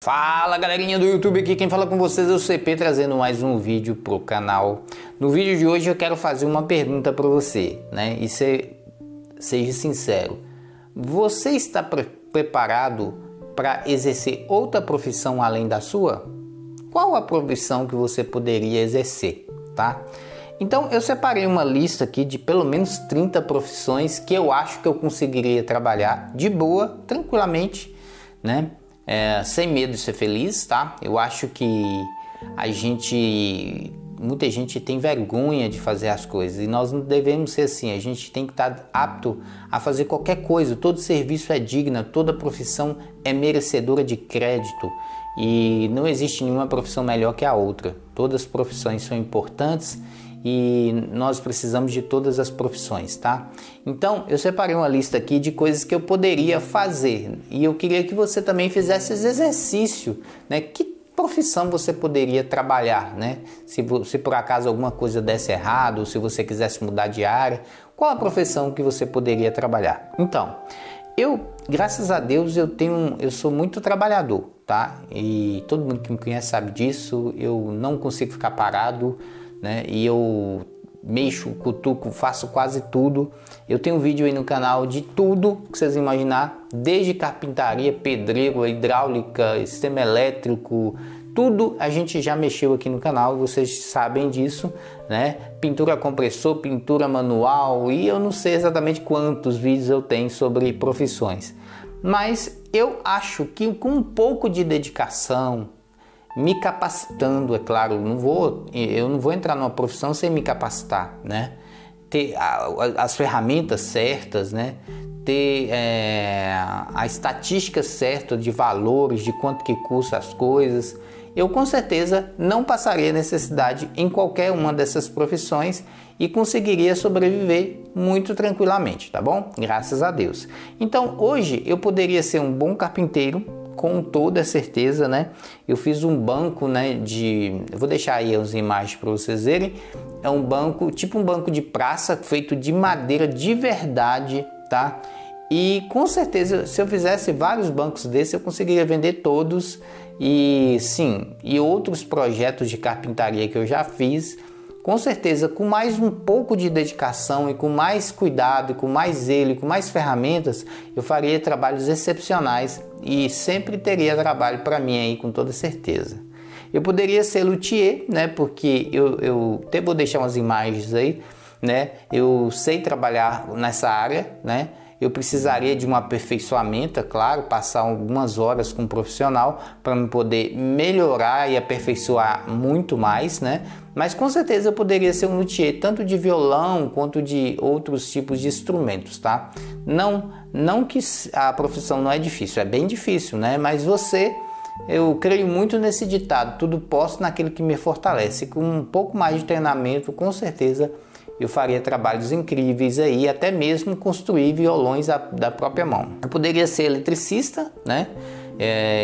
Fala galerinha do YouTube, aqui quem fala com vocês é o CP, trazendo mais um vídeo pro canal. No vídeo de hoje eu quero fazer uma pergunta para você, né? E seja sincero, você está preparado para exercer outra profissão além da sua? Qual a profissão que você poderia exercer, tá? Então eu separei uma lista aqui de pelo menos 30 profissões que eu acho que eu conseguiria trabalhar de boa, tranquilamente, né? Sem medo de ser feliz, tá? Eu acho que muita gente tem vergonha de fazer as coisas e nós não devemos ser assim. A gente tem que estar apto a fazer qualquer coisa. Todo serviço é digno, toda profissão é merecedora de crédito e não existe nenhuma profissão melhor que a outra. Todas as profissões são importantes e nós precisamos de todas as profissões, tá? Então eu separei uma lista aqui de coisas que eu poderia fazer e eu queria que você também fizesse esse exercício, né? Que profissão você poderia trabalhar, né? Se por acaso alguma coisa desse errado, ou se você quisesse mudar de área, qual a profissão que você poderia trabalhar? Então, graças a Deus, eu sou muito trabalhador, tá? E todo mundo que me conhece sabe disso. Eu não consigo ficar parado, né? E eu mexo, cutuco, faço quase tudo. Eu tenho um vídeo aí no canal de tudo que vocês imaginar, desde carpintaria, pedreiro, hidráulica, sistema elétrico, tudo a gente já mexeu aqui no canal, vocês sabem disso, né? Pintura compressor, pintura manual, e eu não sei exatamente quantos vídeos eu tenho sobre profissões, mas eu acho que com um pouco de dedicação, me capacitando, é claro, eu não vou entrar numa profissão sem me capacitar, né? Ter as ferramentas certas, né? Ter a estatística certa de valores, de quanto que custa as coisas. Eu com certeza não passaria necessidade em qualquer uma dessas profissões e conseguiria sobreviver muito tranquilamente, tá bom? Graças a Deus. Então hoje eu poderia ser um bom carpinteiro, com toda certeza, né? Eu fiz um banco, né? Eu vou deixar aí as imagens para vocês verem. É um banco, tipo um banco de praça, feito de madeira de verdade, tá? E com certeza, se eu fizesse vários bancos desses, eu conseguiria vender todos. E sim, e outros projetos de carpintaria que eu já fiz, com certeza, com mais um pouco de dedicação e com mais cuidado, com mais zelo, com mais ferramentas, eu faria trabalhos excepcionais e sempre teria trabalho para mim aí, com toda certeza. Eu poderia ser luthier, né? Porque eu até vou deixar umas imagens aí, né? Eu sei trabalhar nessa área, né? Eu precisaria de um aperfeiçoamento, é claro, passar algumas horas com um profissional para me poder melhorar e aperfeiçoar muito mais, né? Mas com certeza eu poderia ser um luthier, tanto de violão quanto de outros tipos de instrumentos, tá? Não que a profissão não é difícil, é bem difícil, né? Mas eu creio muito nesse ditado, tudo posso naquele que me fortalece. Com um pouco mais de treinamento, com certeza eu faria trabalhos incríveis aí, até mesmo construir violões da própria mão. Eu poderia ser eletricista, né?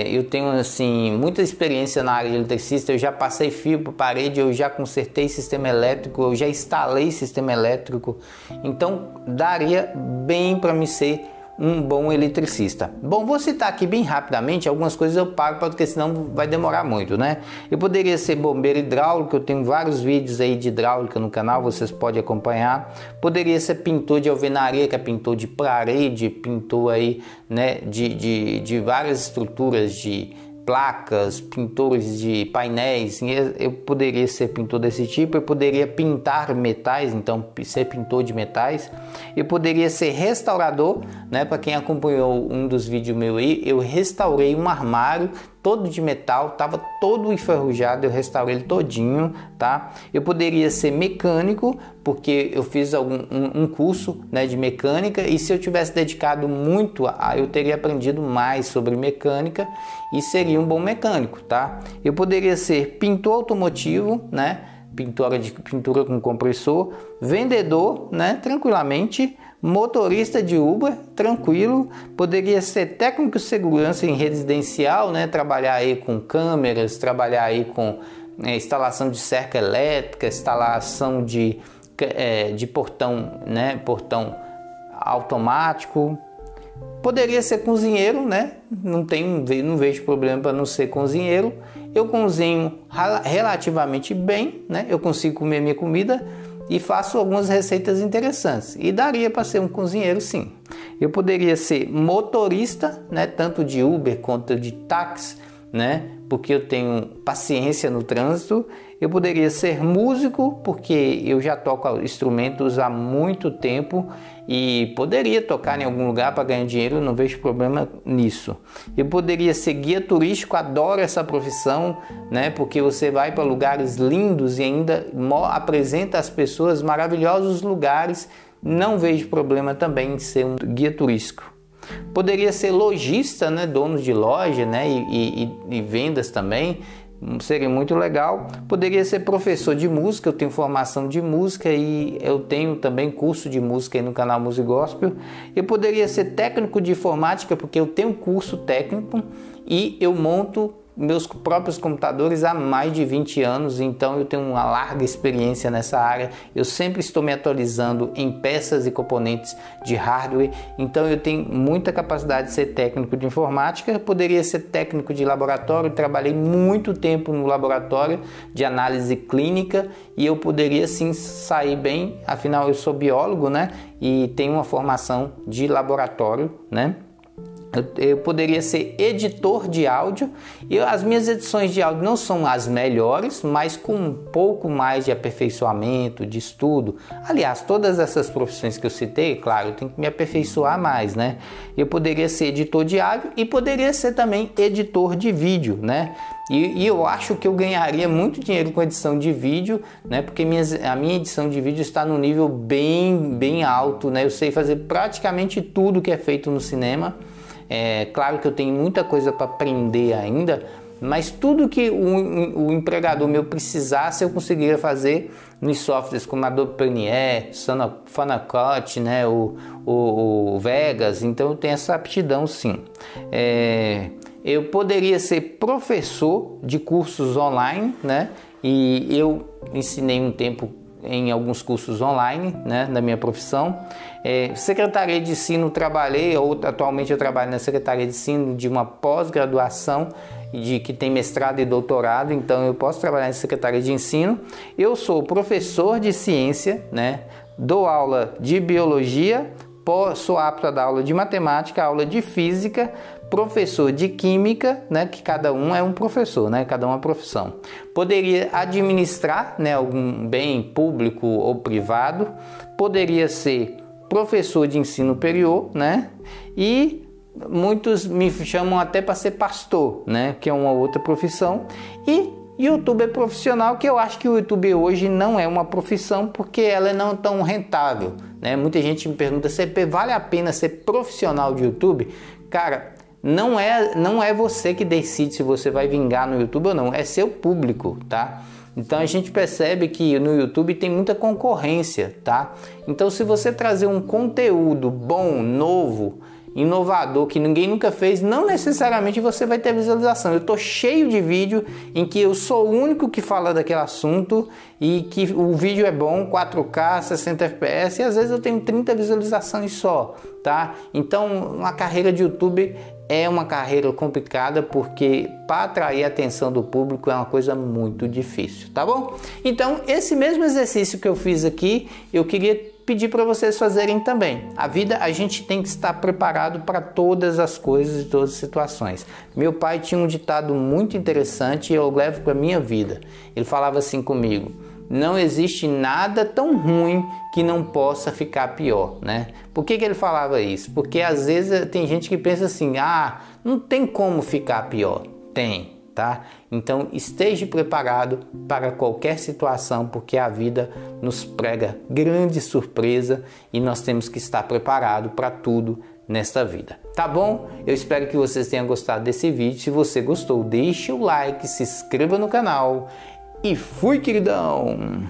Eu tenho assim muita experiência na área de eletricista. Eu já passei fio por parede, eu já consertei sistema elétrico, eu já instalei sistema elétrico. Então daria bem para me ser um bom eletricista. Bom, vou citar aqui bem rapidamente algumas coisas, eu paro porque senão vai demorar muito, né? Eu poderia ser bombeiro hidráulico, eu tenho vários vídeos aí de hidráulica no canal, vocês podem acompanhar. Poderia ser pintor de alvenaria, que é pintor de parede, pintor aí, né, de várias estruturas, de placas, pintores de painéis. Eu poderia ser pintor desse tipo. Eu poderia pintar metais, então ser pintor de metais. Eu poderia ser restaurador, né? Para quem acompanhou um dos vídeos meus aí, eu restaurei um armário todo de metal, estava todo enferrujado, eu restaurei ele todinho, tá? Eu poderia ser mecânico, porque eu fiz um curso, né, de mecânica, e se eu tivesse dedicado muito, eu teria aprendido mais sobre mecânica e seria um bom mecânico, tá? Eu poderia ser pintor automotivo, né? Pintura com compressor, vendedor, né, tranquilamente, motorista de Uber, tranquilo, poderia ser técnico de segurança em residencial, né, trabalhar aí com câmeras, trabalhar aí com instalação de cerca elétrica, instalação de portão, né, portão automático. Poderia ser cozinheiro, né? Não vejo problema para não ser cozinheiro. Eu cozinho relativamente bem, né? Eu consigo comer minha comida e faço algumas receitas interessantes. E daria para ser um cozinheiro, sim. Eu poderia ser motorista, né? Tanto de Uber quanto de táxi, né? Porque eu tenho paciência no trânsito. Eu poderia ser músico, porque eu já toco instrumentos há muito tempo e poderia tocar em algum lugar para ganhar dinheiro, não vejo problema nisso. Eu poderia ser guia turístico, adoro essa profissão, né? Porque você vai para lugares lindos e ainda apresenta às pessoas maravilhosos lugares, não vejo problema também em ser um guia turístico. Poderia ser lojista, né? Dono de loja, né? E vendas também, seria muito legal. Poderia ser professor de música, eu tenho formação de música e eu tenho também curso de música aí no canal Music Gospel. Eu poderia ser técnico de informática, porque eu tenho curso técnico e eu monto meus próprios computadores há mais de 20 anos, então eu tenho uma larga experiência nessa área. Eu sempre estou me atualizando em peças e componentes de hardware, então eu tenho muita capacidade de ser técnico de informática. Eu poderia ser técnico de laboratório, trabalhei muito tempo no laboratório de análise clínica e eu poderia sim sair bem, afinal eu sou biólogo, né? E tenho uma formação de laboratório, né? Eu poderia ser editor de áudio e as minhas edições de áudio não são as melhores, mas com um pouco mais de aperfeiçoamento, de estudo. Aliás, todas essas profissões que eu citei, claro, eu tenho que me aperfeiçoar mais, né? Eu poderia ser editor de áudio e poderia ser também editor de vídeo, né? E eu acho que eu ganharia muito dinheiro com edição de vídeo, né? Porque a minha edição de vídeo está no nível bem alto, né? Eu sei fazer praticamente tudo que é feito no cinema. Claro que eu tenho muita coisa para aprender ainda, mas tudo que o empregador meu precisasse eu conseguiria fazer nos softwares como Adobe Premiere, Final Cut, né, o Vegas. Então eu tenho essa aptidão, sim. Eu poderia ser professor de cursos online, né? E eu ensinei um tempo em alguns cursos online, né, da minha profissão. Secretaria de ensino atualmente eu trabalho na Secretaria de Ensino de uma pós-graduação que tem mestrado e doutorado, então eu posso trabalhar na Secretaria de Ensino. Eu sou professor de ciência, né, dou aula de biologia, sou apto a dar aula de matemática, aula de física, professor de química, né, que cada um é um professor, né, cada uma profissão. Poderia administrar, né, algum bem público ou privado, poderia ser professor de ensino superior, né, e muitos me chamam até para ser pastor, né, que é uma outra profissão. E youtuber profissional, que eu acho que o YouTube hoje não é uma profissão porque ela não é tão rentável, né? Muita gente me pergunta, CP, vale a pena ser profissional de YouTube? Cara, não é você que decide se você vai vingar no YouTube ou não, é seu público, tá? Então a gente percebe que no YouTube tem muita concorrência, tá? Então se você trazer um conteúdo bom, novo, inovador, que ninguém nunca fez, não necessariamente você vai ter visualização. Eu tô cheio de vídeo em que eu sou o único que fala daquele assunto e que o vídeo é bom, 4K, 60 FPS, e às vezes eu tenho 30 visualizações só, tá? Então uma carreira de YouTube é uma carreira complicada, porque para atrair a atenção do público é uma coisa muito difícil, tá bom? Então esse mesmo exercício que eu fiz aqui, eu queria pedir para vocês fazerem também. A vida, a gente tem que estar preparado para todas as coisas e todas as situações. Meu pai tinha um ditado muito interessante e eu levo para minha vida. Ele falava assim comigo: não existe nada tão ruim que não possa ficar pior, né? Por que ele falava isso? Porque às vezes tem gente que pensa assim, não tem como ficar pior. Tem, tá? Então esteja preparado para qualquer situação, porque a vida nos prega grande surpresa e nós temos que estar preparado para tudo nesta vida, tá bom? Eu espero que vocês tenham gostado desse vídeo. Se você gostou, deixe o like, se inscreva no canal e fui, queridão!